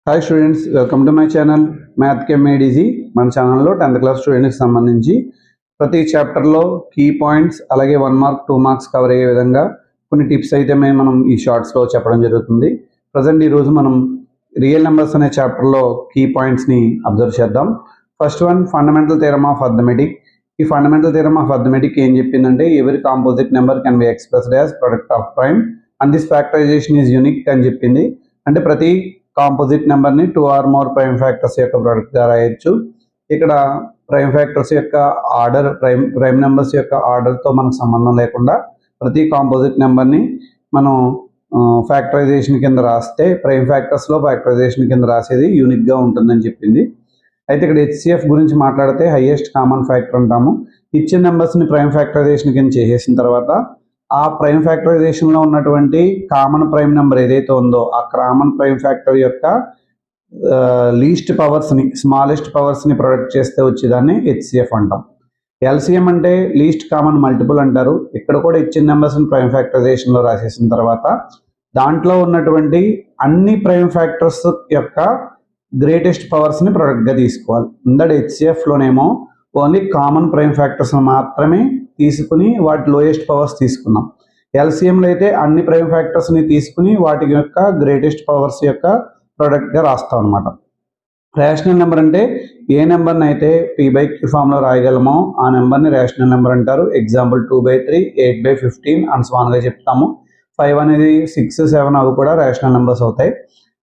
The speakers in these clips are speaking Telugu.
Hi students, welcome to my channel math కెమ్ మేడ్ ఈజీ. మన ఛానల్లో 10th క్లాస్ స్టూడెంట్స్కి సంబంధించి ప్రతి చాప్టర్లో కీ పాయింట్స్ అలాగే 1 మార్క్ 2 మార్క్స్ కవర్ అయ్యే విధంగా కొన్ని టిప్స్ అయితే మనం ఈ షార్ట్స్లో చెప్పడం జరుగుతుంది. ప్రజెంట్ ఈరోజు మనం రియల్ నెంబర్స్ అనే చాప్టర్లో కీ పాయింట్స్ని అబ్జర్వ్ చేద్దాం. First one, fundamental theorem of arithmetic. ఈ ఫండమెంటల్ థియరమ్ ఆఫ్ అర్థమెటిక్ ఏం చెప్పిందంటే every composite number can be expressed as product of prime and this factorization is unique అని చెప్పింది. అంటే ప్రతి కాంపోజిట్ నెంబర్ని 2 or more ప్రైమ్ ఫ్యాక్టర్స్ యొక్క ప్రోడక్ట్గా రాయొచ్చు. ఇక్కడ ప్రైమ్ ఫ్యాక్టర్స్ యొక్క ఆర్డర్ ప్రైమ్ నెంబర్స్ యొక్క ఆర్డర్తో మనకు సంబంధం లేకుండా ప్రతి కాంపోజిట్ నెంబర్ని మనం ఫ్యాక్టరైజేషన్ కింద రాస్తే ప్రైమ్ ఫ్యాక్టర్స్లో ఫ్యాక్టరైజేషన్ కింద రాసేది యూనిక్గా ఉంటుందని చెప్పింది. అయితే ఇక్కడ HCF గురించి మాట్లాడితే హైయెస్ట్ కామన్ ఫ్యాక్టర్ అంటాము. ఇచ్చిన నెంబర్స్ని ప్రైమ్ ఫ్యాక్టరైజేషన్ కింద చేసేసిన తర్వాత ఆ ప్రైమ్ ఫ్యాక్టరైజేషన్లో ఉన్నటువంటి కామన్ ప్రైమ్ నెంబర్ ఏదైతే ఉందో ఆ కామన్ ప్రైమ్ ఫ్యాక్టర్ యొక్క లీస్ట్ పవర్స్ని స్మాలెస్ట్ పవర్స్ని ప్రొడక్ట్ చేస్తే వచ్చేదాన్ని HCF అంటాం. LCM అంటే లీస్ట్ కామన్ మల్టిపుల్ అంటారు. ఇక్కడ కూడా ఇచ్చిన నెంబర్స్ని ప్రైమ్ ఫ్యాక్టరైజేషన్లో రాసేసిన తర్వాత దాంట్లో ఉన్నటువంటి అన్ని ప్రైమ్ ఫ్యాక్టర్స్ యొక్క గ్రేటెస్ట్ పవర్స్ని ప్రొడక్ట్గా తీసుకోవాలి. ఇందట HCFలోనేమో ఓన్లీ కామన్ ప్రైమ్ ఫ్యాక్టర్స్ మాత్రమే తీసుకుని వాటి లోయెస్ట్ పవర్స్ తీసుకున్నాం. LCMలో అయితే అన్ని ప్రైమ్ ఫ్యాక్టర్స్ని తీసుకుని వాటి యొక్క గ్రేటెస్ట్ పవర్స్ యొక్క ప్రోడక్ట్గా రాస్తాం అనమాట. రేషనల్ నెంబర్ అంటే ఏ నెంబర్ని అయితే P/Q ఫామ్లో రాయగలమో ఆ నెంబర్ని రేషనల్ నెంబర్ అంటారు. ఎగ్జాంపుల్ 2/3, 8/15 అండ్ స్వాన్గా చెప్తాము. 5 అనేది 6, 7 అవి కూడా రేషనల్ నెంబర్స్ అవుతాయి.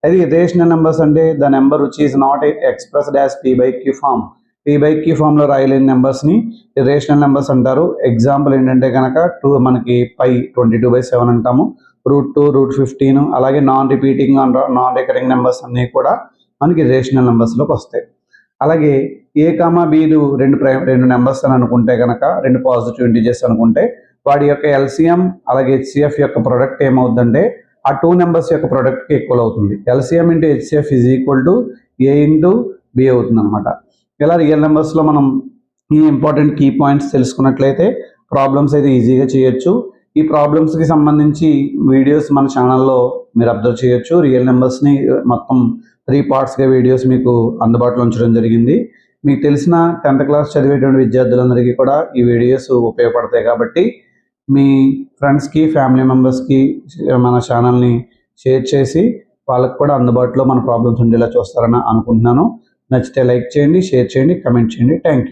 అది ఇర్రేషనల్ నెంబర్స్ అంటే the number which is not expressed as P/Q form. P/Q ఫామ్లో రాయలేని నెంబర్స్ని ఇర్రేషనల్ నెంబర్స్ అంటారు. ఎగ్జాంపుల్ ఏంటంటే కనుక మనకి 22/7 అంటాము, √2, √15 అలాగే non repeating non recurring numbers అన్నీ కూడా మనకి ఇర్రేషనల్ నెంబర్స్లోకి వస్తాయి. అలాగే A, Bలు రెండు నెంబర్స్ అని అనుకుంటే కనుక రెండు పాజిటివ్ ఇంటిజర్స్ అనుకుంటే వాడి యొక్క LCM అలాగే HCF యొక్క ప్రొడక్ట్ ఏమవుతుందంటే ఆ 2 నెంబర్స్ యొక్క ప్రొడక్ట్కి ఈక్వల్ అవుతుంది. LCM into HCF is equal to A into B అవుతుంది అనమాట. ఇలా రియల్ నెంబర్స్లో మనం ఈ ఇంపార్టెంట్ కీ పాయింట్స్ తెలుసుకున్నట్లయితే ప్రాబ్లమ్స్ అయితే ఈజీగా చేయొచ్చు. ఈ ప్రాబ్లమ్స్కి సంబంధించి వీడియోస్ మన ఛానల్లో మీరు అబ్జర్వ్ చేయొచ్చు. రియల్ నెంబర్స్ని మొత్తం 3 పార్ట్స్గా వీడియోస్ మీకు అందుబాటులో ఉంచడం జరిగింది. మీకు తెలిసిన 10th క్లాస్ చదివేటువంటి విద్యార్థులందరికీ కూడా ఈ వీడియోస్ ఉపయోగపడతాయి కాబట్టి మీ ఫ్రెండ్స్కి ఫ్యామిలీ మెంబర్స్కి మన ఛానల్ని షేర్ చేసి వాళ్ళకి కూడా అందుబాటులో మన ప్రాబ్లమ్స్ ఉండేలా చూస్తారని అనుకుంటున్నాను. నచ్చితే లైక్ చేయండి, షేర్ చేయండి, కమెంట్ చేయండి. Thank you.